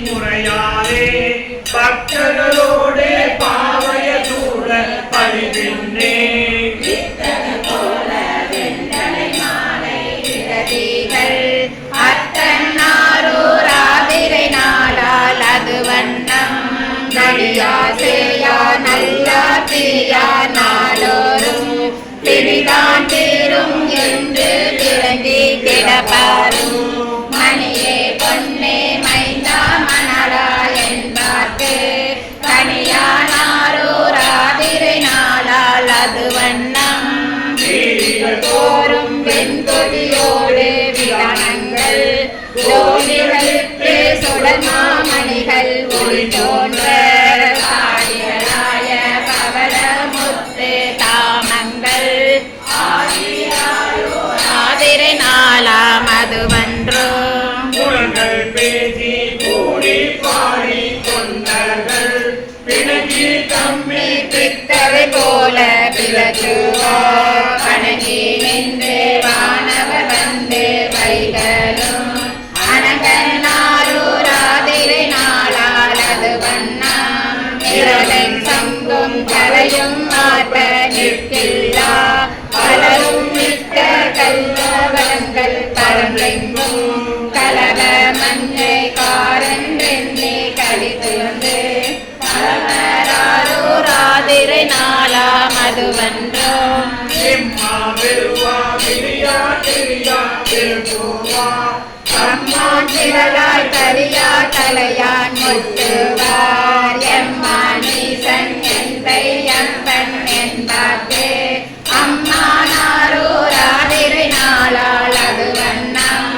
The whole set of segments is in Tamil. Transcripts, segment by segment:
முறையாரே பக்தர்களோடே பாவைய சூழ பரிவின்னே அத்தன்னாரூராதிரை நாளால் அது வண்ணம் நடியா செய்யா நல்லா தீயா நாளோறும் பிரிதான் தீரும் என்று விளங்கி கிடப்பாரும் மணியே பொன்னே மைந்தா மணலா என்பார்க்கு கனியானாரூராதிரை நாளால் அது வண்ணம் தோறும் வெண்கொடியோடு விதானங்கள் ஜோதிகளுக்கு சுடமாமணிகள் ஒளி தோன்ற ஆடிகளாய பவள முத்து தாமங்கள் ஆதிரை நாளாம் அதுவன்றோ குணங்கள் பேசி கூடி பாடி கொண்டர்கள் பிணங்கி தம்மை பித்தரை போல பிளக்குவார் வணங்கி நின்று வானவர் வந்து வைகளும் அனகனாரூராதிரை நாளால் அது வண்ணம் இரலை சங்கும் கரையும் மாற்ற நிற்கில்லா பலரும் மிக்க கல்வளங்கள் பரந்தெங்கும் கலவ மஞ்சை காரன் வெண்ணி கழித்து வந்து ஆதிரை நாளாம் அதுவன்றோ அம்மான் திரளாய் கரியா தலையான் முட்டுவார் எம்மானீசன் எந்தை அம்பன் என்பார்க்கு அம்மானாரூராதிரை நாளால் அது வண்ணம்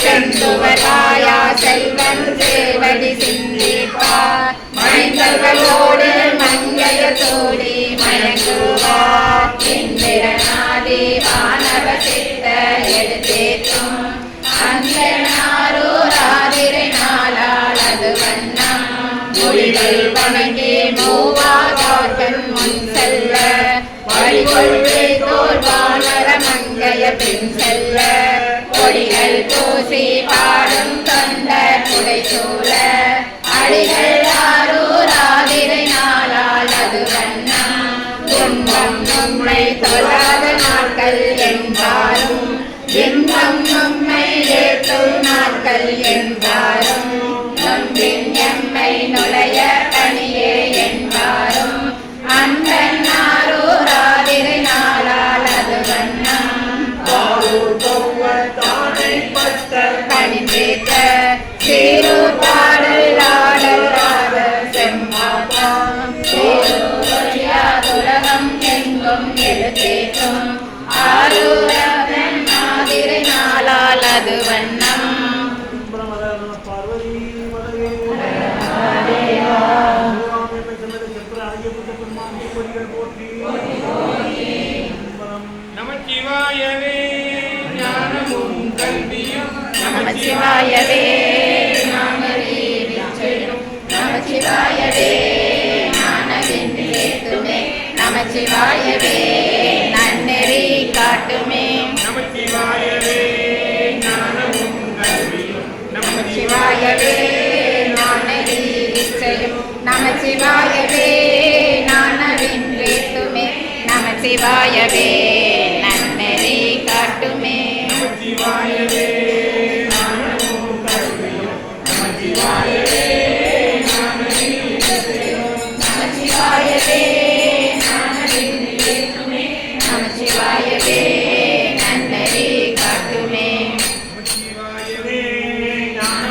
செந்துவராயா செல்வன் சேவடி சிந்திப்பார் மைந்தர்களோடு மங்கைய தோழி மயங்குவார் இந்திரநாதி வானவ சித்த எடுத்தேற்றும் அந்தனாரூராதிரை நாளால் அது வண்ணம் மொழிகள் வணங்கி மூவாதார்கள் முன் செல்ல வழிகொள்கை தோல் வானர மங்கைய பின் செல்ல கொடிகள் பூசி பாடும் தொண்ட புடை சூழ அடிகள் ஆரூராதிரை நாளால் அது வண்ணம் துன்பம் நம்மை தொழாத நாட்கள் என்றாலும் இன்பம் நம்மை ஏற்றும் நாட்கள் என்றாலும் நம்பின் எம்மை நுழைய தனியே என்பாரும் அந்த நாரூராதிரை நாளால் அது வண்ணம் பணிந்தேத்த சீரூர் பாடல் ஆடல் ஆடல் செம்மாட்டம் உலகம் எங்கும் எழுத்தேற்றும் ஆரூரன் ஆதிரை நாளால் அது வண்ணம் நமச்சிவாயவே ஞானமும் கல்வியும் நமச்சிவாயவே நமச்சிவாயவே ஞானவின்றேத்துமே நமச்சிவாயவே நன்னெறி காட்டுமே நமச்சிவாயவே ஞானமும் கல்வியும் நமச்சிவாயவே ஞானவி இச்சையும் நமச்சிவாயவே ஞானவின்றேத்துமே நமச்சிவாயவே நன்னெறி காட்டுமே நமச்சிவாயவே ஞானமும் கல்வியும் நமச்சிவாயவே